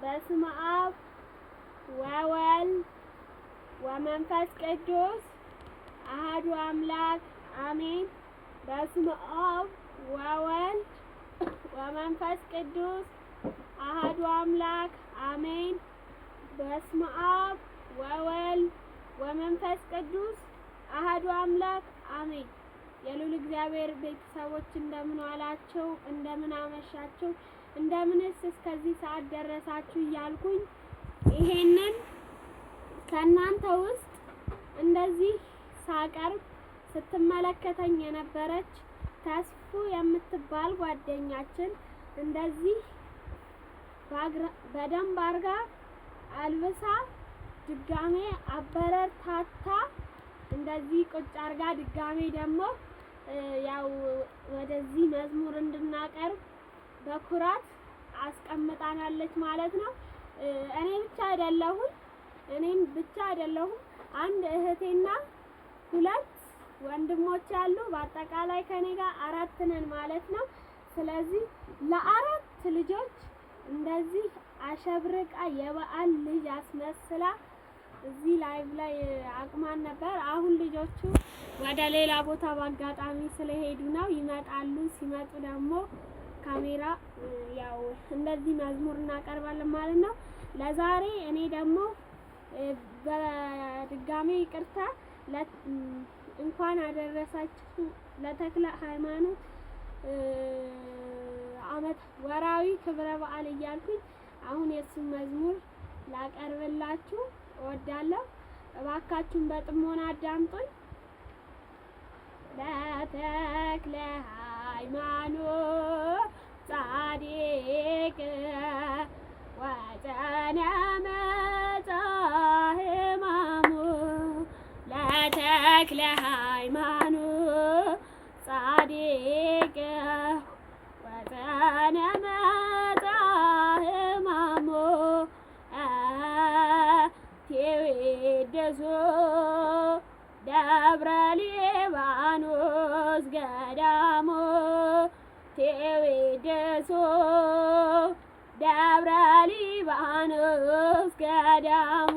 በስመ አብ ወወልድ ወመንፈስ ቅዱስ አሐዱ አምላክ አሜን። በስመ አብ ወወልድ ወመንፈስ ቅዱስ አሐዱ አምላክ አሜን። በስመ አብ ወወልድ ወመንፈስ ቅዱስ አሐዱ አምላክ አሜን። የልዑል እግዚአብሔር ቤተሰቦች እንደምን ዋላችሁ? እንደምን አመሻችሁ? እንደምንስ እስከዚህ ሰዓት ደረሳችሁ እያልኩኝ ይሄንን ከእናንተ ውስጥ እንደዚህ ሳቀርብ ስትመለከተኝ የነበረች ተስፉ የምትባል ጓደኛችን እንደዚህ በደንብ አርጋ አልብሳ ድጋሜ አበረታታ እንደዚህ ቁጭ አርጋ ድጋሜ ደግሞ ያው ወደዚህ መዝሙር እንድናቀርብ በኩራት አስቀምጣናለች ማለት ነው። እኔም ብቻ አይደለሁም አንድ እህቴና ሁለት ወንድሞች አሉ። በአጠቃላይ ከኔ ጋር 4 ነን ማለት ነው። ስለዚህ ለ4 ልጆች እንደዚህ አሸብርቃ የበዓል ልጅ አስመስላ እዚህ ላይቭ ላይ አቅማን ነበር። አሁን ልጆቹ ወደ ሌላ ቦታ በአጋጣሚ ስለሄዱ ነው፣ ይመጣሉ። ሲመጡ ደግሞ ካሜራ ያው እንደዚህ መዝሙር እናቀርባለን ማለት ነው። ለዛሬ እኔ ደግሞ በድጋሚ ይቅርታ እንኳን አደረሳችሁ ለተክለ ሃይማኖት ዓመት ወራዊ ክብረ በዓል እያልኩኝ አሁን የእሱን መዝሙር ላቀርብላችሁ እወዳለሁ። እባካችሁን በጥሞና አዳምጡኝ። ለተክለ ሃይማኖት ጻድቅ ወፀነ መጻሕማሙ ለተክለ ሃይማኖት ጻድቅ ወፀነ መጻሕማሙ ቴዎድስ ደብረ ሊባኖስ ገዳሙ ቴዎድስ ደብረ ሊባኖስ ገዳሙ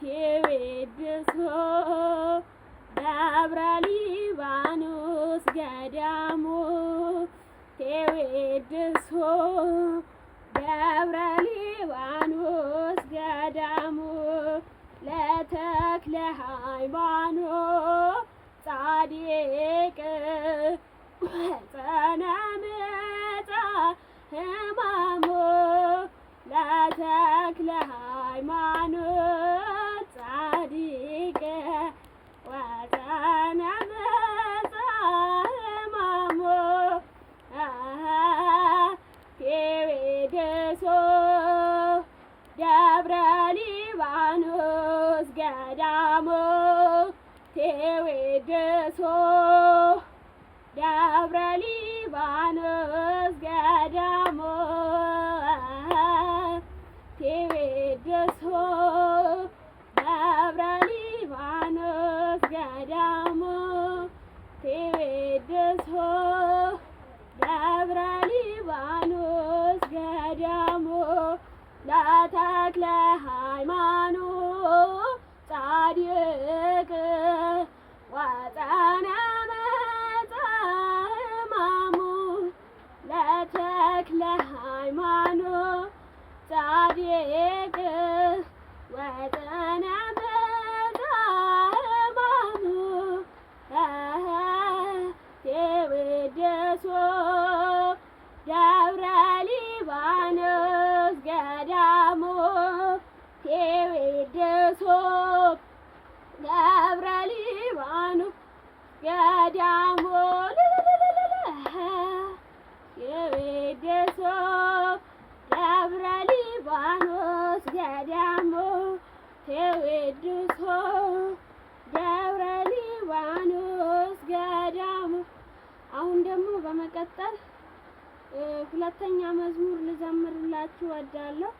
ቴዎድስ ደብረ ሊባኖስ ገዳሙ ቴዎድስ ደብረ ሊባኖስ ገዳሙ ለተክለ ሃይማኖት ጻድቅ ወፀነ መጻሕማሙ ለተክለ ሃይማኖት ጻድቅ ወፀነ መጻሕማሙ ቴዎድስ ደብረ ሊባኖስ ገዳሙ ቴዎድስ ደብረ ሊባኖስ ገዳሙ ቴዎድስ ደብረ ሊባኖስ ገዳሙ ቴዎድስ ደብረ ሊባኖስ ገዳሙ ለተክለ ሃይማኖት ጻድቅ ወፀነ መጻሕማሙ ለተክለ ሃይማኖት ጻድቅ ወፀነ መጻሕማሙ ቴዎድስ ደብረ ሊባኖስ ገዳሙ ቴዎድስ ደብረ ሊባኖስ ገዳሙ ቴዎድስ ደብረ ሊባኖስ ገዳሙ ቴዎድስ ደብረ ሊባኖስ ገዳሙ። አሁን ደግሞ በመቀጠል ሁለተኛ መዝሙር ልዘምርላችሁ እወዳለሁ።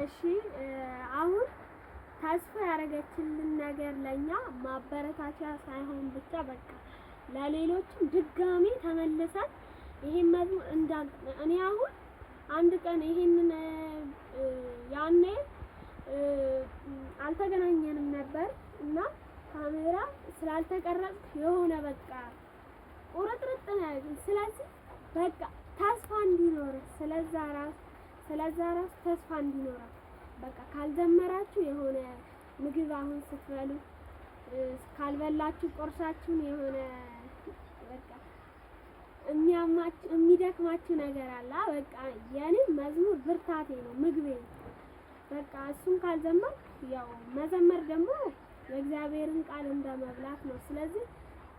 እሺ አሁን ተስፋ ያደረገችልን ነገር ለኛ ማበረታቻ ሳይሆን ብቻ በቃ ለሌሎችም ድጋሜ ተመልሰን ይሄን መዝሙር እኔ አሁን አንድ ቀን ይሄንን ያኔ አልተገናኘንም ነበር እና ካሜራ ስላልተቀረጽ የሆነ በቃ ቁርጥርጥ ነው ያለኝ። ስለዚህ በቃ ተስፋ እንዲኖር ስለዛ ራስ ተስፋ እንዲኖር በቃ ካልዘመራችሁ የሆነ ምግብ አሁን ስትበሉ ካልበላችሁ ቁርሳችሁን የሆነ በቃ የሚደክማችሁ ነገር አለ። በቃ የኔ መዝሙር ብርታቴ ነው፣ ምግቤ ነው። በቃ እሱን ካልዘመር ያው መዘመር ደግሞ የእግዚአብሔርን ቃል እንደመብላት ነው። ስለዚህ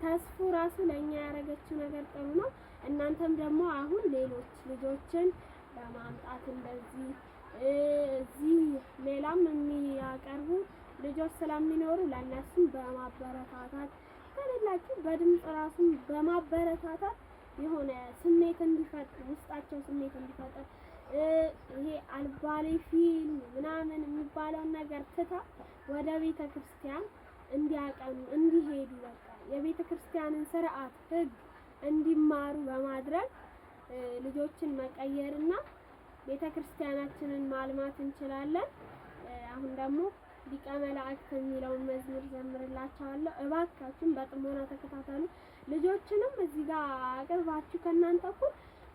ተስፉ ራሱ ለኛ ያደረገችው ነገር ጥሩ ነው። እናንተም ደግሞ አሁን ሌሎች ልጆችን በማምጣት እንደዚህ እዚህ ሌላም የሚያቀርቡ ልጆች ስለሚኖሩ ለእነሱም በማበረታታት ከሌላችሁ በድምጽ ራሱን በማበረታታት የሆነ ስሜት እንዲፈጥር ውስጣቸው ስሜት እንዲፈጥር ይሄ አልባሌ ፊልም ምናምን የሚባለውን ነገር ትታ ወደ ቤተ ክርስቲያን እንዲያቀኑ እንዲሄዱ በቃ የቤተ ክርስቲያንን ስርዓት ሕግ እንዲማሩ በማድረግ ልጆችን መቀየርና ቤተ ክርስቲያናችንን ማልማት እንችላለን። አሁን ደግሞ ሊቀ መላእክት የሚለውን መዝሙር ዘምርላችኋለሁ። እባካችሁን በጥሞና ተከታተሉ። ልጆችንም እዚህ ጋር አቅርባችሁ ከእናንተ እኩል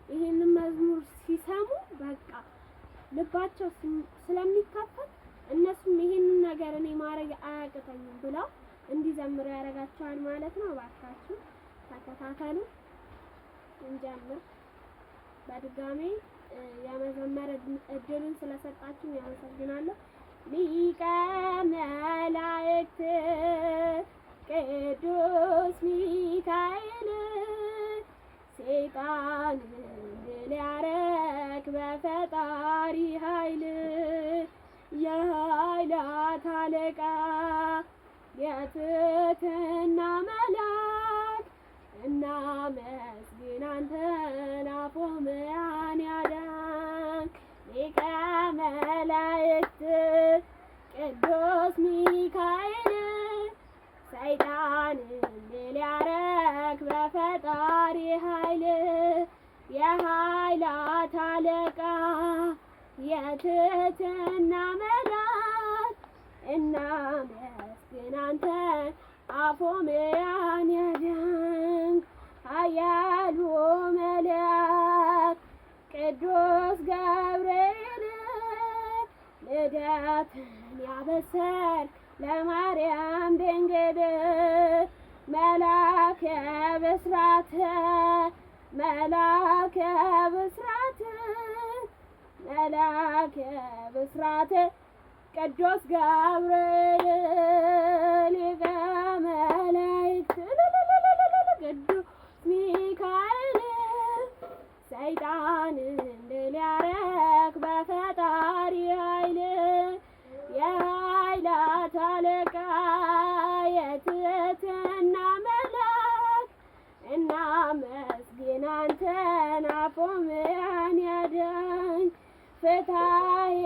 ይሄንን መዝሙር ሲሰሙ በቃ ልባቸው ስለሚከፈት እነሱም ይሄንን ነገር እኔ ማድረግ አያቅተኝም ብለው እንዲዘምሩ ያደርጋቸዋል ማለት ነው። እባካችሁ ተከታተሉ። እንጀምር። በድጋሜ የመዘመር እድሉን ስለሰጣችሁ ያመሰግናለሁ። ሊቀ መላእክት ቅዱስ ሚካኤል ሰይጣን ድል ያረግ በፈጣሪ ኃይል የኃይላት አለቃ የትሕትና መልአክ እናመስግን አንተን አፎምያን ያዳንክ ሊቀ መላእክት ቅዱስ ሚካኤል ሰይጣንን ድል ያረግ በፈጣሪ ኃይል የኃይላት አለቃ የትሕትና መልአክ እናመስግን አንተን አፎምያን ያዳንክ ኃያሉ መልአክ ቅዱስ ገብርኤል ልደትን ያበሰርክ ለማርያም ድንግል መላከ ብስራት ቅዱስ ገብርኤል ሊቀ መላእክት ቅዱስ ሚካኤል ሰይጣንን ድል ያረግ በፈጣሪ ኃይል የኃይላት አለቃ የትሕትና መልአክ እናመስግን አንተን አፎምያን ያዳንክ ፍታሔ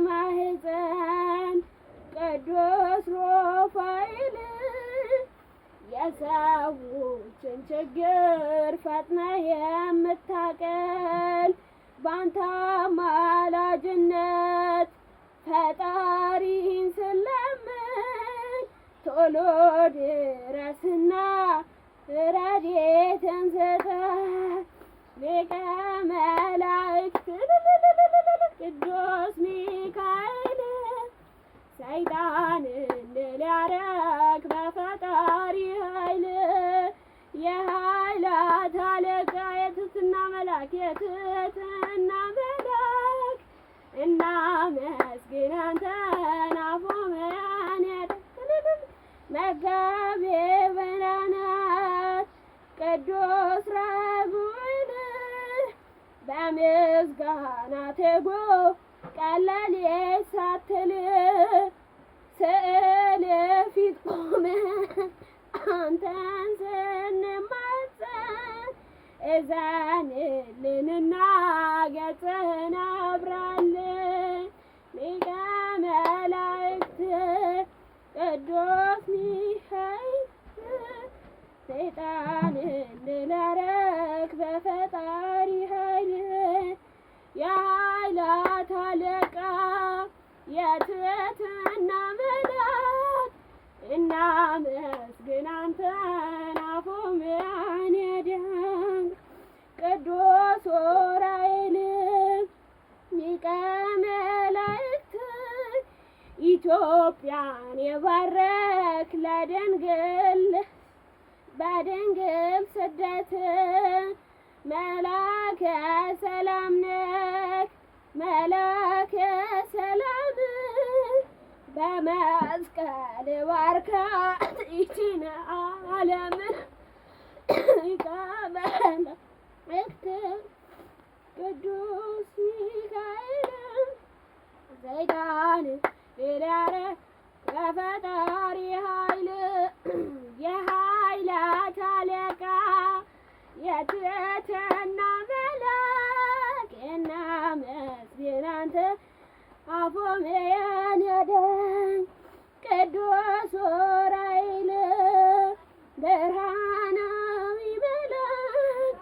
ማኅፀን ቅዱስ ሩፋኤል የሰዎችን ችግር ፈጥነህ የምታቀል ባንተ አማላጅነት ፈጣሪን ስለምን ቶሎ ድረስና ረድኤትን ስጠን። ሊቀ መላእክት ቅዱስ ሚካኤል ሰይጣንን ድል ያረግ በፈጣሪ ኃይል የኃይላት አለቃ የትሕትና መልአክ እናመስግን አንተን አፎምያን ያዳንክ መጋቤ ብርሃናት ቅዱስ ራጉኤል በምስጋና ትጉ ቀለል ሳትል ስዕል ፊት ቆመን አንተን ስንማጸን እዘንልንና ገጽህን አብራልን ሊቀ መላእክት ቅዱስ ሚካኤል ሰይጣንን ድል አደረግ በፈጣሪ ኃይል የኃይላት አለቃ የትሕትና መልአክ እናመስግን አንተን አፎምያን ያዳንክ ቅዱስ ዑራኤል ሊቀ መላእክት ኢትዮጵያን የባረክ ለድንግል በድንግል ስደት መላከ ሰላም ነህ መላከ ሰላም በመስቀል ባርካት ይህችን ዓለም ሊቀ መላእክት ቅዱስ ሚካኤል ሰይጣንን ድል አደረግ በፈጣሪ ኃይል የኃይላት አለቃ የትሕትና መልአክ እናመስግን አንተን አፎምያን ያዳንክ ቅዱስ ዑራኤል ብርሃናዊ መልአክ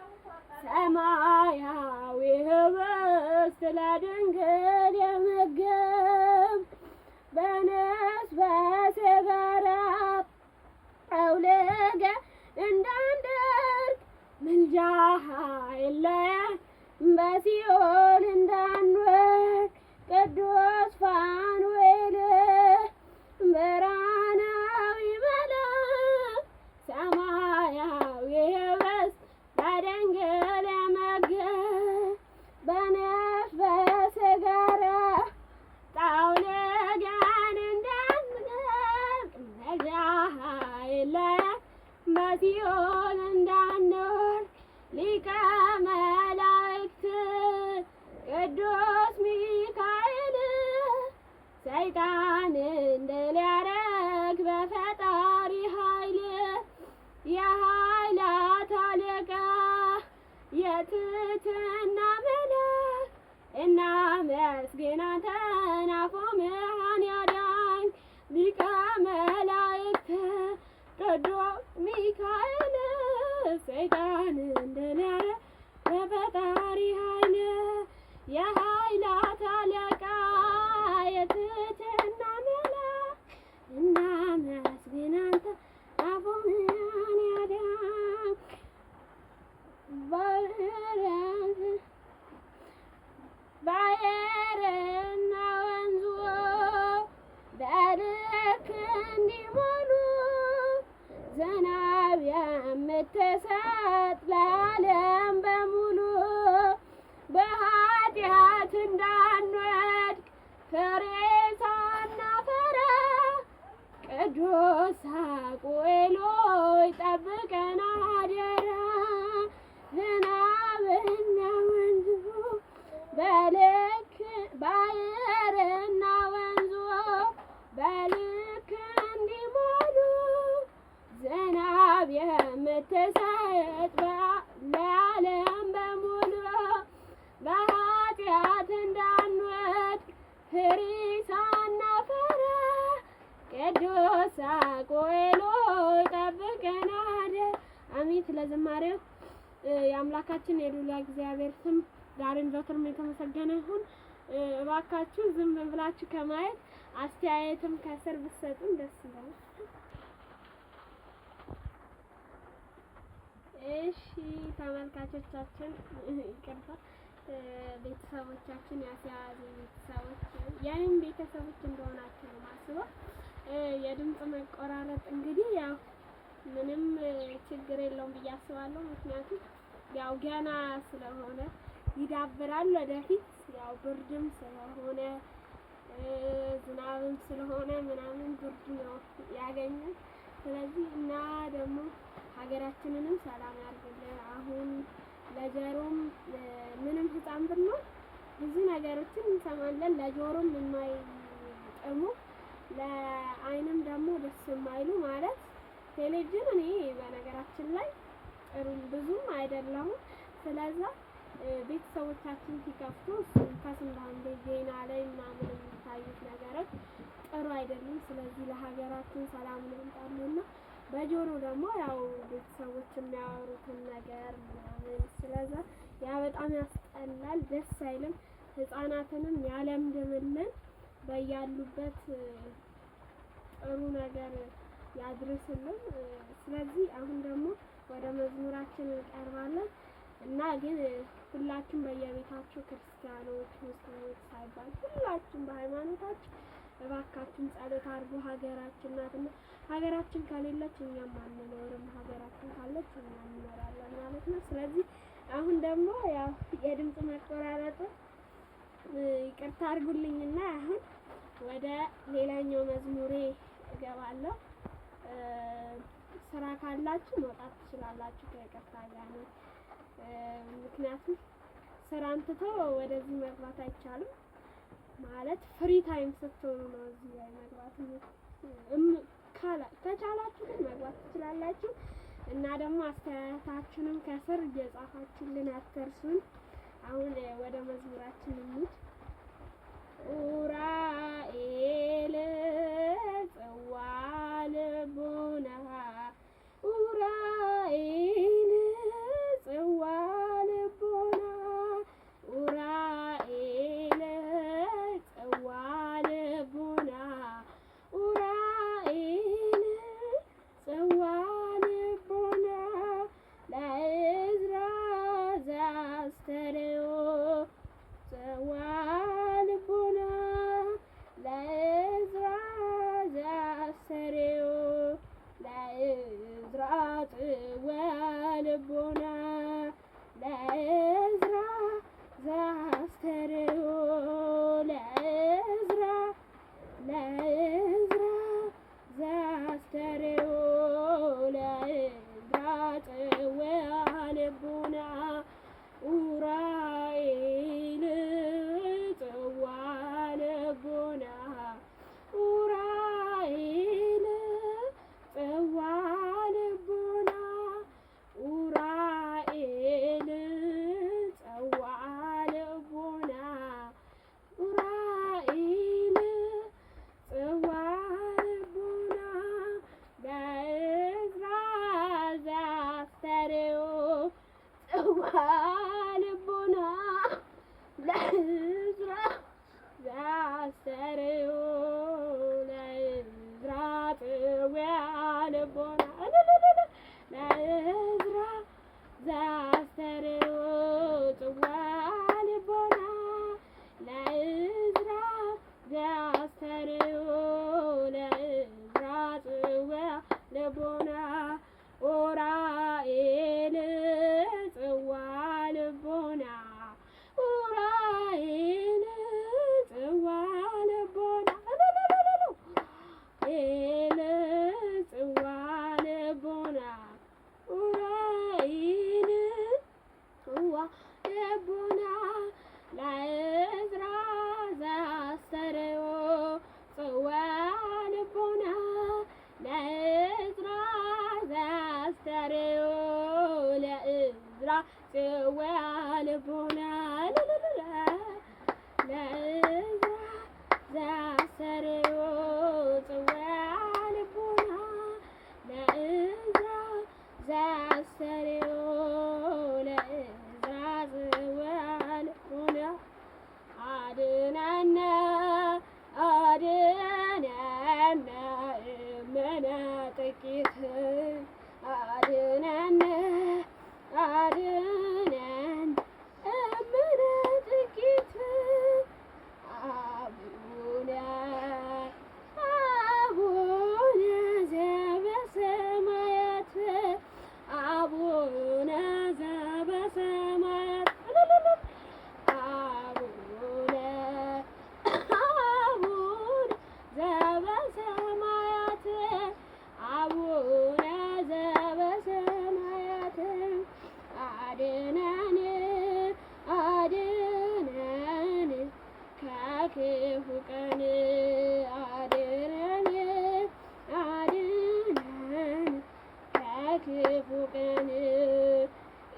ሰማያዊ ኅብስት ለድንግል የመገብክ በነፍስ በሥጋ ጠውልገ እንዳንደርግ ምልጃህ አይለየን በሲኦል እንዳንወድቅ ቅዱስ ፋኑኤል ብርሃናዊ መልአክ ሰማያዊ ኅብስት ለድንግል የመገብክ በነፍስ በሥጋ ጠውልገን እንዳንደርግ ምልጃህ አይለየን በሲኦል እንዳንወድቅ ሊቀ መላእክት ቅዱስ ሚካኤል ሰይጣንን ድል ያደረግ በፈጣሪ ኃይል የኃይላት አለቃ የትሕትና መልአክ እናመስግን አንተን አፎምያን ያዳንክ ሊቀ መላእክት ቅዱስ ሚካኤል ሰይጣንን ድል ያደረግ በፈጣሪ ኃይል የኃይላት አለቃ የትሕትና መልአክ እናመስግን አንተን አፎምያን ያዳንክ ባሕርና ወንዙ በልክ እንዲሞሉ ዝናብ የምትሰጥ ለዓለም በሙሉ በኃጢአት እንዳንወድቅ ፍሬ ሳናፈራ ቅዱስ ሳቁኤል ሆይ ጠብቀን አደራ ዝናብና ወንዙ በልክ ባሕርና ወንዙ በልክ እንዲሞሉ ዝናብ የምትሰጥ ለዓለም በሙሉ በኃጢአት እንዳንወድቅ ፍሬ ሳናፈራ ቅዱስ ሳቁኤል ሆይ ጠብቀን አደራ። አሜን። ስለ ዝማሬው የአምላካችን የልዑል እግዚአብሔር ስም ዛሬም ዘወትርም የተመሰገነ ይሁን። እባካችሁ ዝም ብላችሁ ከማየት አስተያየትም ከስር ብትሰጡን ደስ ይላል። እሺ ተመልካቾቻችን፣ ይቅርታ ቤተሰቦቻችን ያስያዙ ቤተሰቦች የኔም ቤተሰቦች እንደሆናችሁ ነው ማስበው። የድምጽ መቆራረጥ እንግዲህ ያው ምንም ችግር የለውም ብዬ አስባለሁ። ምክንያቱም ያው ገና ስለሆነ ይዳብራል ወደፊት። ያው ብርድም ስለሆነ ዝናብም ስለሆነ ምናምን ብርድ ነው ያገኘን። ስለዚህ እና ደግሞ ሀገራችንንም ሰላም ያድርግልን። አሁን ለጆሮም ምንም ህፃን ብንሆን ብዙ ነገሮችን እንሰማለን። ለጆሮም የማይጥሙ ለአይንም ደግሞ ደስ የማይሉ ማለት ቴሌቪዥን እኔ በነገራችን ላይ ጥሩ ብዙም አይደለሁም። ስለዛ ቤተሰቦቻችን ሲከፍቱ ከስንት አንዴ ዜና ላይ ምናምን የሚታዩት ነገሮች ጥሩ አይደሉም። ስለዚህ ለሀገራችን ሰላም እንምጣልና በጆሮ ደግሞ ያው ቤተሰቦች የሚያወሩትን ነገር ምናምን ስለዛ ያ በጣም ያስጠላል፣ ደስ አይልም። ህፃናትንም ያለምድምልን በያሉበት ጥሩ ነገር ያድርስልን። ስለዚህ አሁን ደግሞ ወደ መዝሙራችን እንቀርባለን እና ግን ሁላችሁም በየቤታችሁ ክርስቲያኖች፣ ሙስሊሞች ሳይባል ሁላችሁም በሃይማኖታችሁ እባካችሁን ጸሎት አድርጉ። ሀገራችን ናትና ሀገራችን ከሌለች እኛም አንኖርም፣ ሀገራችን ካለች እኛም እንኖራለን ማለት ነው። ስለዚህ አሁን ደግሞ ያው የድምጽ መቆራረጥ ይቅርታ አድርጉልኝና አሁን ወደ ሌላኛው መዝሙሬ እገባለሁ። ስራ ካላችሁ መውጣት ትችላላችሁ ከይቅርታ ጋር ነው። ምክንያቱም ስራን ትቶ ወደዚህ መግባት አይቻልም። ማለት ፍሪ ታይም ስትሆኑ ነው እዚህ ላይ መግባት ከቻላችሁ ግን መግባት ትችላላችሁ። እና ደግሞ አስተያየታችሁንም ከስር እየጻፋችሁልን አትርሱን። አሁን ወደ መዝሙራችን እንሂድ። ኡራኤል ጽዋ ልቡና ኡራኤል ጽዋ ልቡና ኡራኤል ጽዋ ልቡና ኡራኤል ጽዋ ልቡና ለዕዝራ ዘአስተርእዮ ጽዋ ልቡና ለዕዝራ ዘአስተርእዮ ለዕዝራ ጽዋ ልቡና ለዕዝራ ዘአስተርእዮ ለዕዝራ ዘአስተርእዮ ለዕዝራ ጽዋ ልቡና ኡራኤል ጽዋ ልቡና ኡራኤል ጽዋ ልቡና ኡራኤል ጽዋ ልቡና ኡራኤል ጽዋ ልቡና ለዕዝራ ዘአስተርእዮ ጽዋ ልቡና ለዕዝራ ዘአስተርእዮ ለዕዝራ ጽዋ ልቡና ለዕዝራ ዘአስተርእዮ ጽዋ ልቡና ለዕዝራ ዘአስተርእዮ ለዕዝራ ጽዋ ልቡና ኡራኤል ጽዋ ልቡና ኡራኤል ጽዋ ልቡና ኤል ጽዋ ልቡና ኡራኤል ጽዋ ልቡና ለዕዝራ ዘአስተርእዮ ጽዋ ልቡና ለዕዝራ ዘአስተርእዮ ለዕዝራ ጽዋ ልቡና ለዕዝራ ዘአስተርእዮ ጽዋ ልቡና ለዕዝራ ዘአስተርእዮ ለዕዝራ ጽዋ ልቡና አድነነ አድነነ እምነ ጥቂት አድነነ አድነን እምነ ጥቂት አቡነ አቡነ ዘበሰማያት አቡነ ዘበሰማያት አቡነ አቡነ ዘበሰማያት አቡነ ዘበሰማያት አድነን አድነን ከክፉ ቀን አድነን አድነን ከክፉ ቀን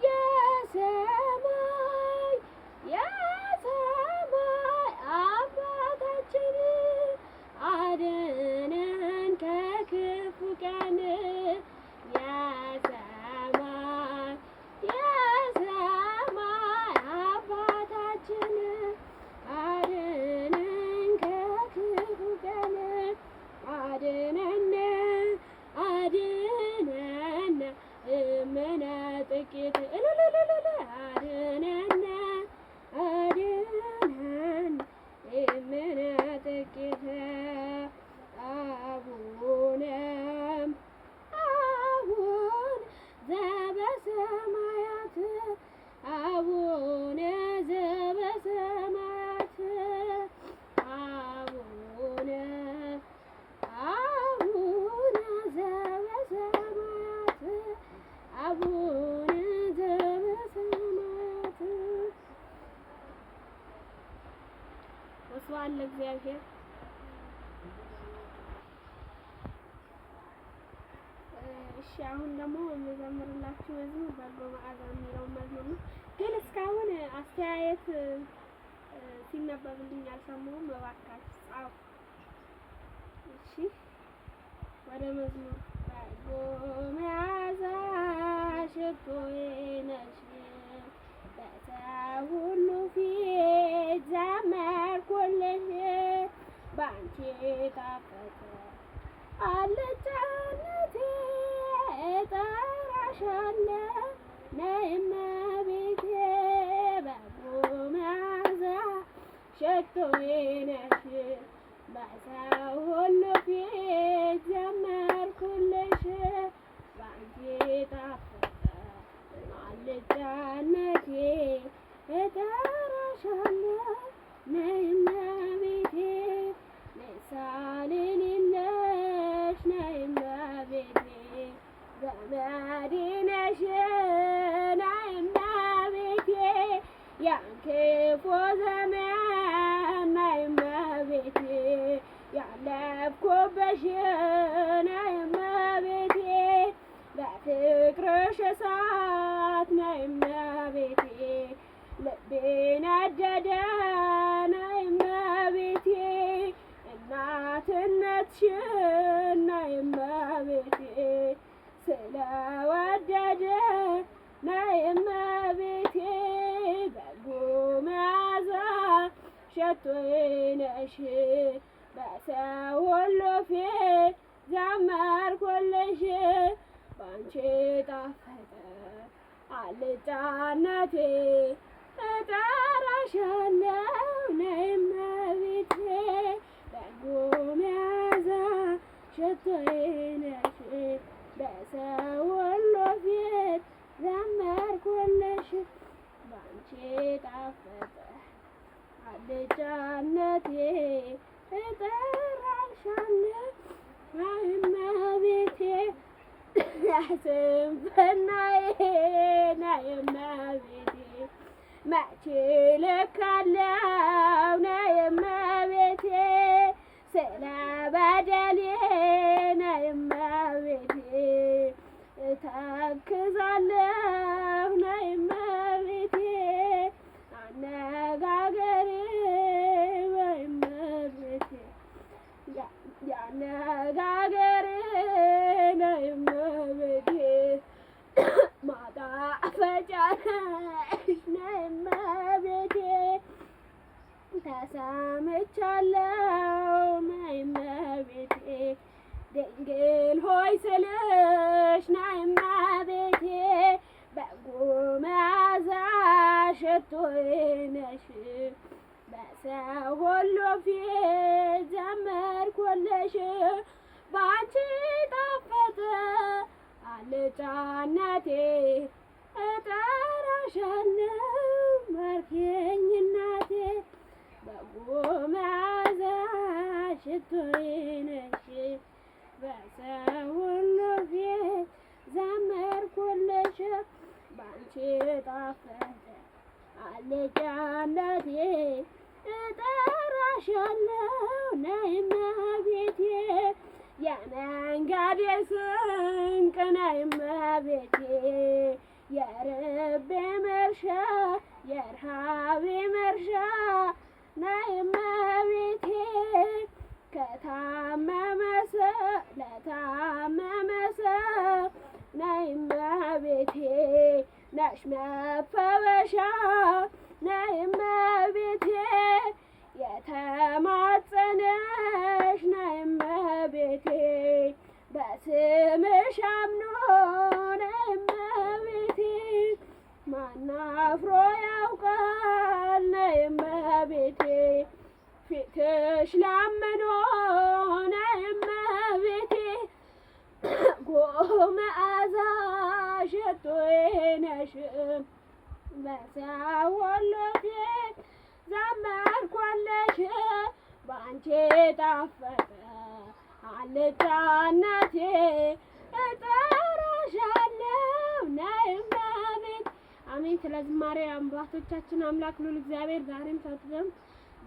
የሰማይ እሺ አሁን ደግሞ የምዘምርላችሁ መዝሙር በጎ መዓዛ የሚለው መዝሙር ነው። ግን እስካሁን አስተያየት ሲነበብልኝ አልሰማሁም። እባካችሁ ጻፉ። እሺ ወደ መዝሙር። በጎ መዓዛ ሽቶዬ ነሽ በሰው ሁሉ ፊት ዘመርኩልሽ ባንቺ ጣፈጠ አልጫነቴ እጠራሻለሁ ነይ እመቤቴ በጎ መዓዛ ሽቶዬ ነሽ በሰው ሁሉ ፊት ዘመርኩልሽ ባንቺ ጣፈጠ አልጫነቴ እጠራሻለሁ ነይ እመቤቴ ምሳሌ የሌለሽ ነይ እመቤቴ ዘመዴ ነሽ ነይ እመቤቴ ያን ክፉ ዘመን ነይ እመቤቴ ያለፍኩብሽ ነይ እመቤቴ በፍቅርሽ እሳት ነይ እመቤቴ ልቤ ነደደ ነይ እመቤቴ እናትነትሽን ነይ እመቤቴ ስለወደደ ነይ እመቤቴ በጎ መዓዛ ሽቶዬ ነሽ በሰው ሁሉ ፊት ዘመርኩልሽ ባንቺ ጣፈጠ አልጫነቴ እጠራሻለሁ ነይ እመቤቴ በጎ መዓዛ ሽቶዬ ነሽ በሰው ሁሉ ፊት ዘመርኩልሽ ባንቺ ጣፈጠ አልጫነቴ እጠራሻለሁ ነይ እመቤቴ ስንፍናዬ ነይ እመቤቴ መቼ ልካለው ነይ እመቤቴ ስለ በደሌ ነይ እመቤቴ እተክዛለሁ ነይ እመቤቴ አነጋገሬ ወይ እመቤቴ ያነጋገሬ ነይ እመቤቴ ማጣፈጫ ነሽ ነይ እመቤቴ ተሰምቻለሁ ነይ እመቤቴ ድንግል ሆይ ስልሽ ነይ እመቤቴ በጎ መዓዛ ሽቶዬ ነሽ በሰው ሁሉ ፊት ዘመርኩልሽ ባንቺ ጣፈጠ አልጫነቴ እጠራሻለሁ መርኬኝ እናቴ በጎ መዓዛ ሽቶዬ ነሽ በሰው ሁሉ ፊት ዘመርኩልሽ ባንቺ ጣፈጠ አልጫነቴ እጠራሻለሁ ነይ እመቤቴ የመንገዴ ስንቅ ነይ እመቤቴ የርቤ መርሻ የረሃቤ መርሻ ነይ እመቤቴ ለታመመ ሰው ነይ እመቤቴ ነሽ መፈወሻ ነይ እመቤቴ የተማጸነሽ ነይ እመቤቴ በስምሽ አምኖ ነይ እመቤቴ ማን አፍሮ ያውቃል ነይ እመቤቴ ፊትሽ ላመኖ ነይ እመቤቴ በጎ መዓዛ ሽቶዬ ነሽ በሰው ሁሉ ፊት ዘመርኩልሽ ባንቺ ጣፈጠ አልጫነቴ እጠራሻለሁ ነይ እመቤቴ። አሜን። ስለ ዝማሬ አባቶቻችን አምላክ ልዑል እግዚአብሔር ዛሬም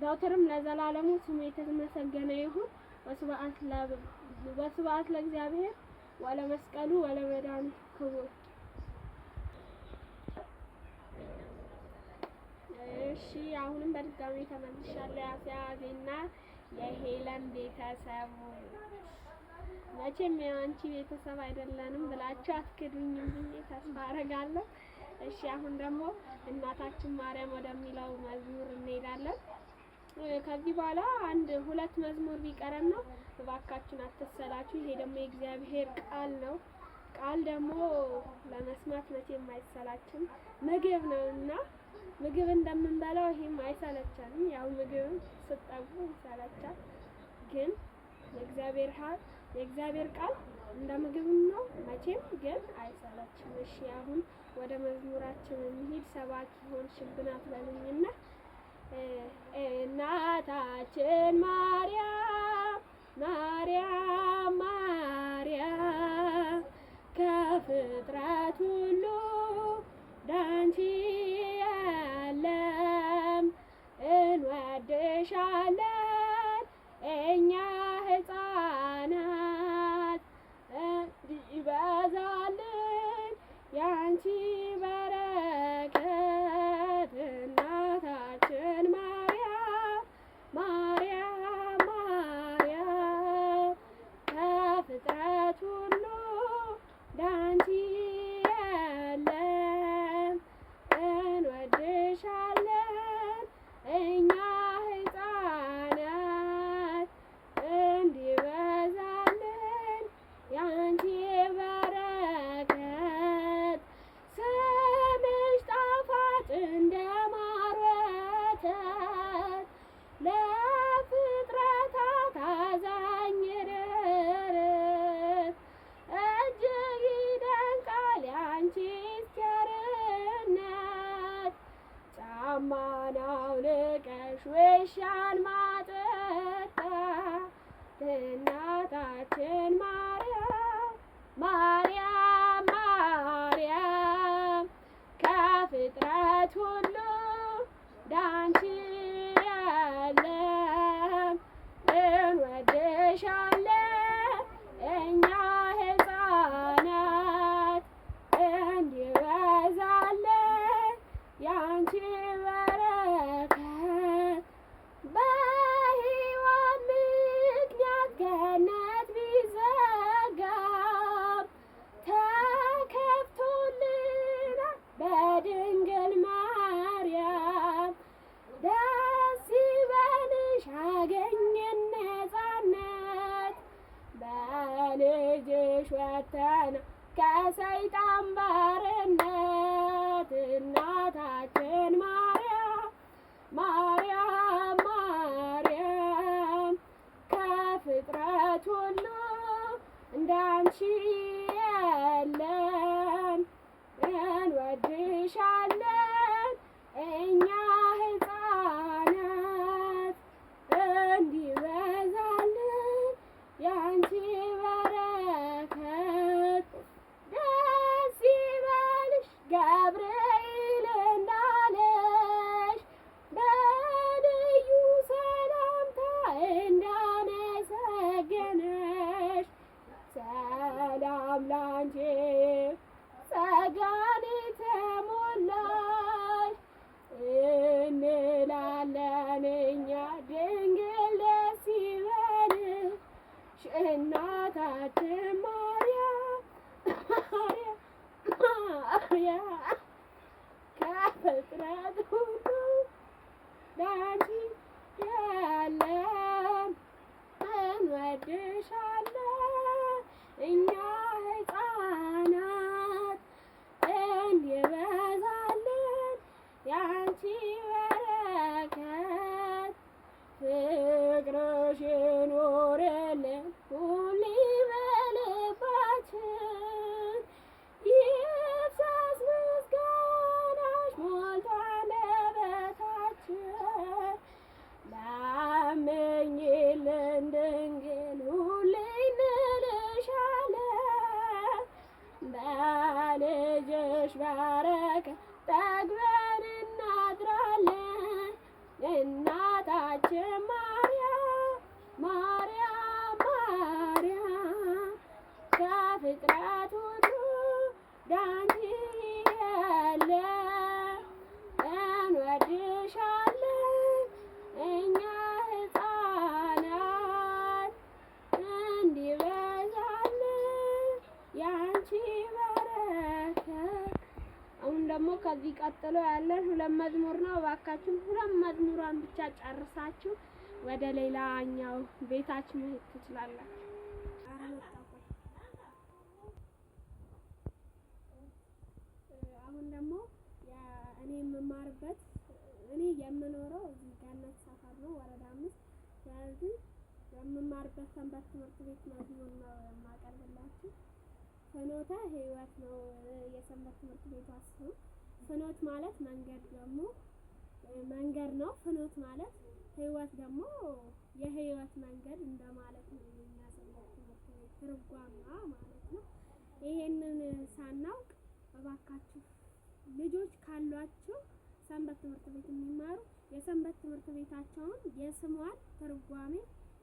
ዘወትርም ለዘላለሙ ስሙ የተመሰገነ ይሁን። ወስብሐት ለእግዚአብሔር ወለመስቀሉ ወለመድኃኒቱ ክቡር። እሺ አሁንም በድጋሚ ተመልሻለሁ። የአፍያዜና የሄለን ቤተሰቦች መቼም የአንቺ ቤተሰብ አይደለንም ብላችሁ አትክዱኝም ብዬ ተስፋ አደርጋለሁ። እሺ አሁን ደግሞ እናታችን ማርያም ወደሚለው መዝሙር እንሄዳለን። ከዚህ በኋላ አንድ ሁለት መዝሙር ቢቀረን ነው። እባካችሁን አትሰላችሁ። ይሄ ደግሞ የእግዚአብሔር ቃል ነው። ቃል ደግሞ ለመስማት መቼም አይሰላችም። ምግብ ነውና ምግብ እንደምንበላው ይሄም አይሰለቸንም። ያው ምግብ ስትጠግቡ ይሰለቻል፣ ግን የእግዚአብሔር ቃል እንደ ምግብም ነው መቼም ግን አይሰለችም። እሺ አሁን ወደ መዝሙራችን እንሂድ። ሰባኪ ሆንሽብን አትበሉኝና እናታችን ማርያም ማርያም ማርያም ከፍጥረት ሁሉ ዳንቺ የለም እንወድሻለን እኛ ሕፃናት እንዲበዛልን ያንቺ በረከት እናታችን ማርያም ማርያም ማርያም ከፍጥረት ሁሉ ዳንቺ የለም እንወድሻለን እኛ ሕፃናት እንዲበዛልን ያንቺ በረከት ስምሽ ጣፋጭ እንደ ማር ወተት ለፍጥረታት አዛኝ ርኅርኅ እጅግ ይደንቃል ያንቺስ ቸርነት ጫማን አውልቀሽ ውሻን ማጠጣት እናታችን ማርያም ማርያም ማርያም ከፍጥረት ሁሉ ዳንቺ የለም እንወድሻለን እኛ ሕፃናት እንዲበዛልን ያንቺ በረከት በሕይወት ምክንያት ገነት ቢዘጋም ተከፍቶልናል በድንግል ማርያም ደስ ይበልሽ አገኘን ነፃነት በልጅሽ ወጥተን ከሰይጣን ባርነት እናታችን ማርያም ማርያም ማርያም ከፍጥረት ሁሉ እንዳንቺ የለም እንወድሻለን እኛ ሕፃናት እንዲበዛልን ያንቺ በረከት ደስ ይበልሽ ገብርኤል እንዳለሽ በልዩ ሰላምታ እንዳመሰገነሽ ሰላም ላንቺ ጸጋን የተሞላሽ እንላለን እኛ ድንግል ደስ ይበልሽ እናታችን ማርያም ማርያም ከፍጥረት ሁሉ ዳንቺ የለም እንወድሻለን እኛ ሕፃናት እንዲበዛልን ያንቺ በረከት ፍቅርሽ ይኑርልን ሁሌ በልባችን ይፍሰስ ምስጋናሽ ሞልቶ አንደበታችን ለምኝልን ድንግል ሁሌ እንልሻለን ላንቺ በረከት። አሁን ደግሞ ከዚህ ቀጥሎ ያለን 2 መዝሙር ነው። እባካችሁ 2 መዝሙሯን ብቻ ጨርሳችሁ ወደ ሌላኛው ቤታችሁ መሄድ ትችላላችሁ። አሁን ደግሞ እኔ የምማርበት እኔ የምኖረው እዚህ ገነት ሰፈር ነው፣ ወረዳ 5። ስለዚህ የምማርበት ሰንበት ትምህርት ቤት መዝሙር ነው የማቀርብላችሁ። ፍኖተ ሕይወት ነው የሰንበት ትምህርት ቤቱ ስም። ፍኖት ማለት መንገድ ደግሞ መንገድ ነው። ፍኖት ማለት ሕይወት ደግሞ የሕይወት መንገድ እንደማለት ነው። የኛ ሰንበት ትምህርት ቤት ትርጓሜ ማለት ነው። ይሄንን ሳናውቅ እባካችሁ ልጆች ካሏችሁ ሰንበት ትምህርት ቤት የሚማሩ የሰንበት ትምህርት ቤታቸውን የስሟን ትርጓሜ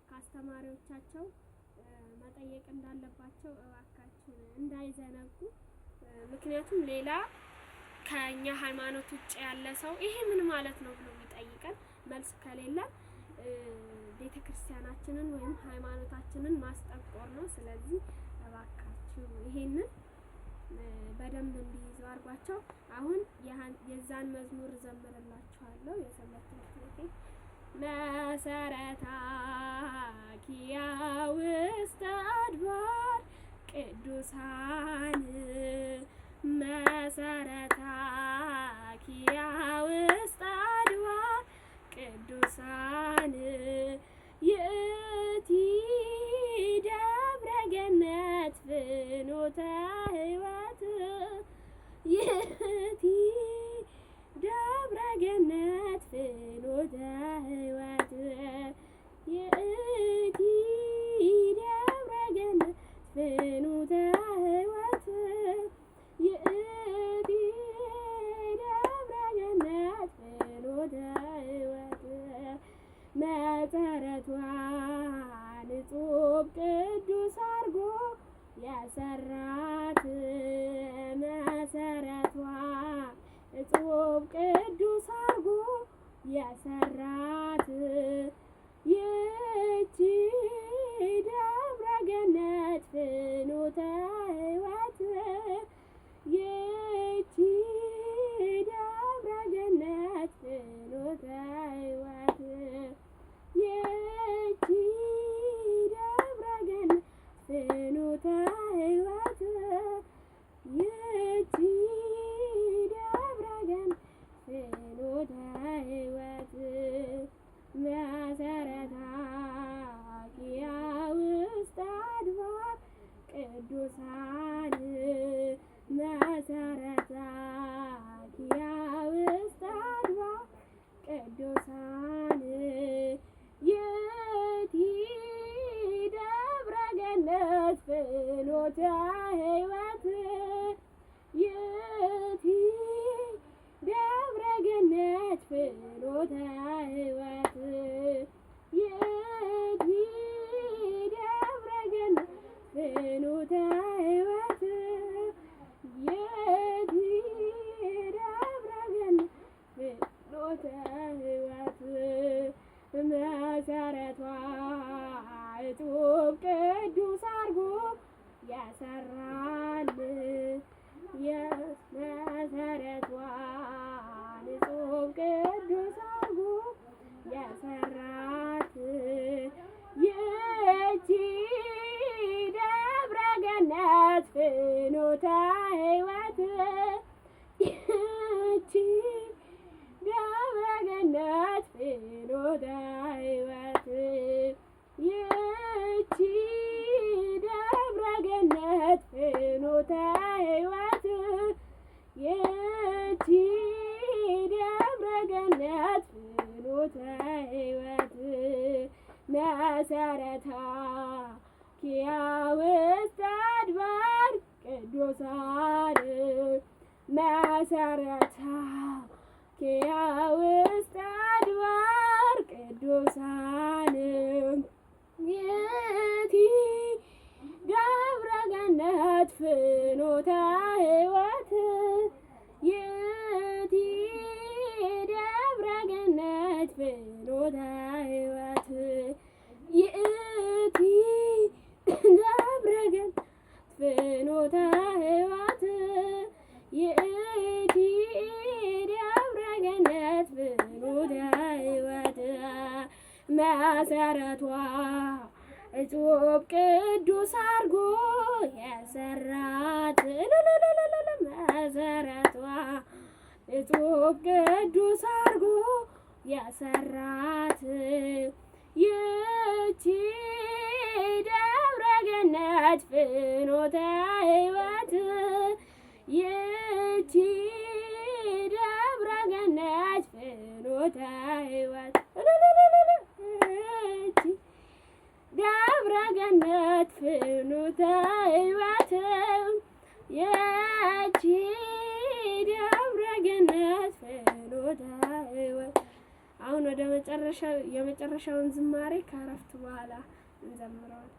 ከአስተማሪዎቻቸው መጠየቅ እንዳለባቸው እባካችሁ እንዳይዘነጉ። ምክንያቱም ሌላ ከኛ ሃይማኖት ውጭ ያለ ሰው ይሄ ምን ማለት ነው ብሎ ቢጠይቀን መልስ ከሌለ ቤተክርስቲያናችንን ወይም ሃይማኖታችንን ማስጠቆር ነው። ስለዚህ እባካችሁ ይሄንን በደንብ እንዲይዙ አድርጓቸው። አሁን የዛን መዝሙር ዘምርላችኋለሁ። የሰንበት ትምህርት ቤት መሰረታኪያ ውስተ አድባር ቅዱሳን መሰረታኪያ ውስተ አድባር ቅዱሳን ይእቲ ደብረ ገነት ፍኖተ ሕይወት ይእቲ ደብረ ገነት ፍኖተ ሕይወት ይእቲ ደብረ ገነት ፍኖተ ሕይወት ይእቲ ደብረ ገነት ፍኖተ ሕይወት መሰረቷን እጹብ ቅዱስ አርጎ የሰራት መሰረቷ እጹብ ቅዱስ አርጎ የሰራት ይህች ደብረ ገነት ፍኖተ ሕይወት ይህች ደብረ ገነት ፍኖተ ሕይወት ይህች ደብረ ገነት ፍኖተ ሕይወት ይህች ደብረ ገነት ፍኖተ ሕይወት መሰረታኪያ ውስተ አድባር ቅዱሳን መሰረታኪያ ውስተ አድባር ቅዱሳን ይእቲ ደብረ ገነት ፍኖተ ሕይወት ይእቲ ደብረ ገነት ፍኖተ ሕይወት ይእቲ ደብረ ገነት ፍኖተ ሕይወት ይእቲ ደብረ ገነት ፍኖተ ሕይወት መሰረቷ እጹብ ቅዱስ አርጎ ያሰራል የመሰረቷን እጹብ ቅዱስ አርጎ ያሰራት ይህች ደብረ ገነት ፍኖተ ሕይወት ይህች ደብረ ገነት ፍኖተ ሕይወት ይህች ደብረ ገነት ፍኖተ ሕይወት ይህች ደብረ ገነት ፍኖተ ሕይወት መሰረታኪያ ውስተ አድባር ቅዱሳን መሰረታኪያ ውስተ አድባር ቅዱሳን ይእቲ ደብረ ገነት ፍኖተ ሕይወት ይእቲ ደብረ ገነት ፍኖተ ሕይወት ይእቲ ደብረ ገነት ፍኖተ ኢትዮጵ ቅዱስ አርጎ የሰራት መሰረቷ ኢትዮጵ ቅዱስ አርጎ የሰራት ይቺ ደብረ ገነት ፍኖተ ሕይወት ይቺ ደብረ ገነት ፍኖተ ሕይወት ደብረ ገነት ፍኖተ ሕይወት ይቺ ደብረ ገነት ፍኖተ ሕይወት። አሁን ወደ የመጨረሻውን ዝማሬ ከእረፍት በኋላ እንዘምረዋለን።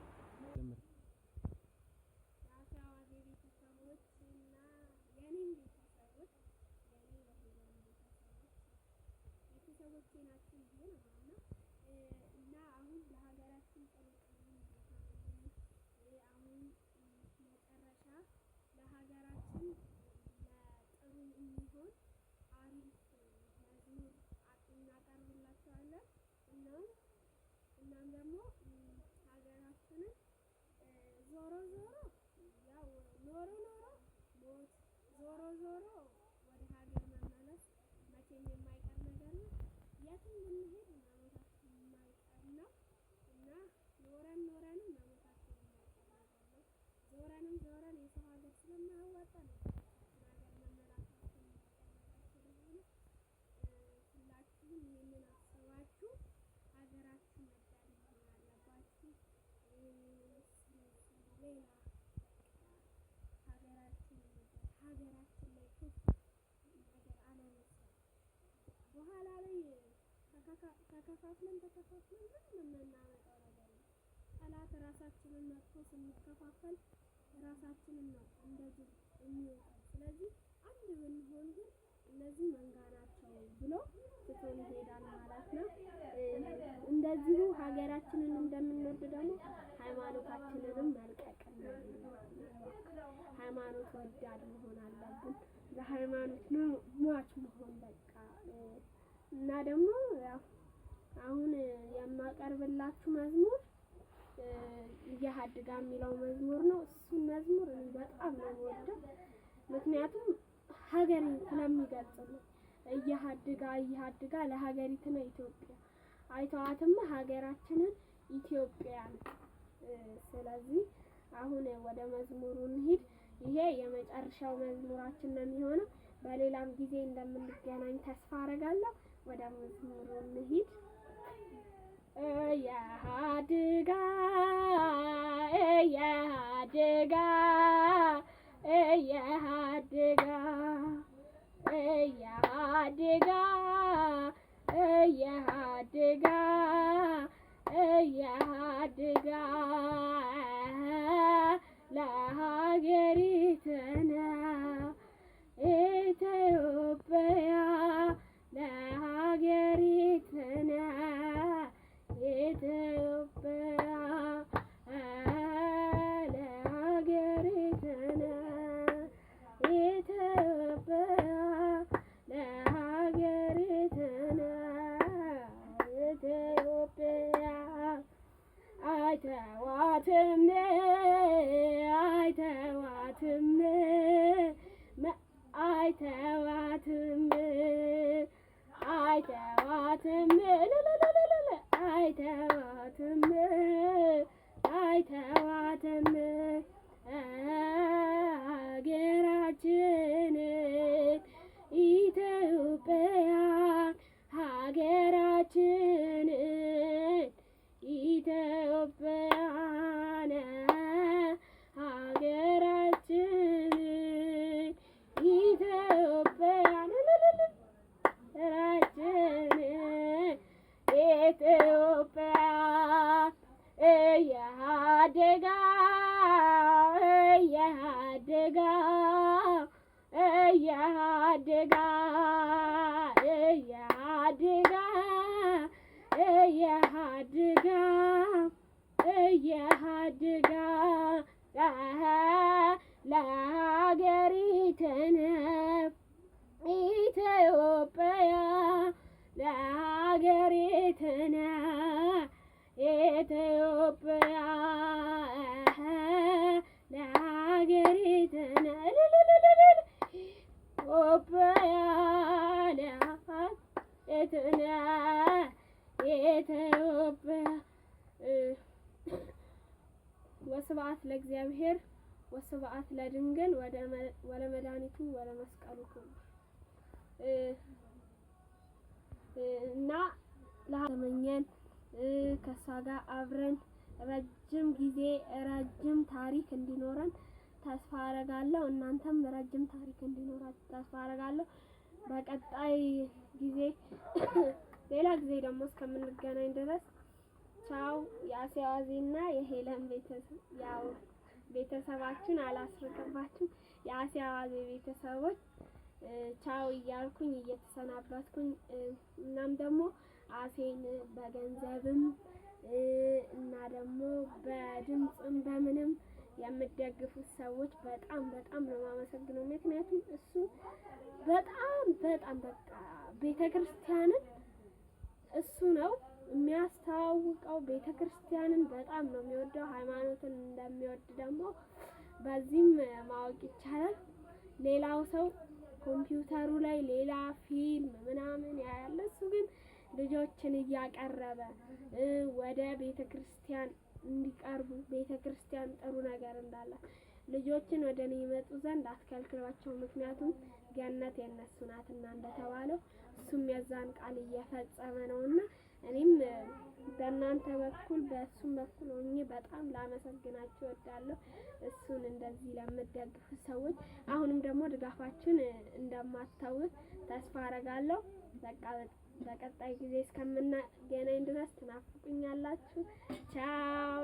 እና አሁን ለሀገራችን መጨረሻ ለሀገራችን ለጥሩ የሚሆን አሪፍ መዝሙር እናቀርብላቸዋለን። እናም ደግሞ ሀገራችንን ዞሮ ያው ኖሮ ሞት ዞሮ ወደ ሀገር መመለስ መቼም የማይቀር ነገር ነው። የትም ብንሄድ መሞታችን የማይቀር ነው እና ኖረንም መሞታችን የማይቀር ነገር ነው። ዞረን የሰው ሀገር ስለማያዋጣ ነው ሀገር መመላሳችን የማይቀር ነገር ስለሆነ ሁላችሁም ይህንን አስባችሁ ሀገራችሁ መዳን መሆን አለባችሁ። ሌላ ሀገራችን ላይ ክፉ ነገር አለመስራት በኋላ ላይ ተከፋፍለን ምንም የምናመጣው ነገር ነው። ጠላት ራሳችንን መጥቶ ስንከፋፈል ራሳችንን ነው እንደዚህ የሚወጣው። ስለዚህ አንድ ብንሆን ግን እነዚህ መንጋ ናቸው ብሎ ትቶን ይሄዳል ማለት ነው። እንደዚሁ ሀገራችንን እንደምንወድ ደግሞ ሃይማኖታችንንም መልቀቅ ነው። ሃይማኖት ወዳድ መሆን አለብን። ለሃይማኖት ነው ሟች መሆን በቃ። እና ደግሞ ያው አሁን የማቀርብላችሁ መዝሙር እያሃድጋ የሚለው መዝሙር ነው። እሱን መዝሙር እኔ በጣም ነው የምወደው፣ ምክንያቱም ሀገሬን ስለሚገልጽ ነው። እያሃድጋ ለሀገሪቱና ኢትዮጵያ አይተዋትማ ሀገራችንን ኢትዮጵያን። ስለዚህ አሁን ወደ መዝሙሩ እንሂድ። ይሄ የመጨረሻው መዝሙራችን ነው የሚሆነው። በሌላም ጊዜ እንደምንገናኝ ተስፋ አደርጋለሁ። ወደ መዝሙሩ እንሂድ። እያሃድጋ እያሃድጋ እያሃድጋ እያሃድጋ እያሃድጋ እያሃድጋ ለሀገሪቱና ኢትዮጵያ ለሀገሪቱና ኢትዮጵያ ለሀገሪቱና ኢትዮጵያ ለሀገሪቱና ኢትዮጵያ አይተዋትም አይተዋትም አይተዋትም አይተዋትም አይተዋትም አይተዋትም ሀገራችንን ኢትዮጵያን ሀገራችንን ኢትዮጵያን ሀገራችንን ኢትዮጵያን ኢትዮጵያ እያሃድጋ እያሃድጋ እያሃድጋ እያሃድጋ እያሃድጋ እያሃድጋ ለሀገሪቱና ኢትዮጵያ ለሀገሪቱና ኢትዮጵያ ወስብሐት ለእግዚአብሔር ወስብሐት ለድንግል ወለመድኃኒቱ ወለመስቀሉ ክቡር እና ለተመኘን ከእሷ ጋር አብረን ረጅም ጊዜ ረጅም ታሪክ እንዲኖረን ተስፋ አደርጋለሁ። እናንተም ረጅም ታሪክ እንዲኖራችሁ ተስፋ አደርጋለሁ። በቀጣይ ጊዜ ሌላ ጊዜ ደግሞ እስከምንገናኝ ድረስ ቻው። የአሲያዋዜና የሄለን ቤተሰባችን አላስርቅባችሁ። የአሲያዋዜ ቤተሰቦች ቻው እያልኩኝ እየተሰናበትኩኝ እናም ደግሞ አሴን በገንዘብም እና ደግሞ በድምጽም በምንም የምትደግፉት ሰዎች በጣም በጣም ነው የማመሰግነው። ምክንያቱም እሱ በጣም በቃ ቤተክርስቲያንን እሱ ነው የሚያስተዋውቀው። ቤተክርስቲያንን በጣም ነው የሚወደው። ሃይማኖትን እንደሚወድ ደግሞ በዚህም ማወቅ ይቻላል። ሌላው ሰው ኮምፒውተሩ ላይ ሌላ ፊልም ምናምን ያያል። እሱ ግን ልጆችን እያቀረበ ወደ ቤተክርስቲያን እንዲቀርቡ ቤተክርስቲያን ጥሩ ነገር እንዳላት ልጆችን ወደ እኔ ይመጡ ዘንድ አትከልክሏቸው፣ ምክንያቱም ገነት የነሱ ናትና እንደተባለው እሱም የዛን ቃል እየፈጸመ ነውና እኔም በእናንተ በኩል በእሱም በኩል ሆኜ በጣም ላመሰግናችሁ እወዳለሁ። እሱን እንደዚህ ለምትደግፉት ሰዎች አሁንም ደግሞ ድጋፋችሁን እንደማታውት ተስፋ አደርጋለሁ። በቃ በቀጣይ ጊዜ እስከምንገናኝ ድረስ ትናፍቁኛላችሁ። ቻው።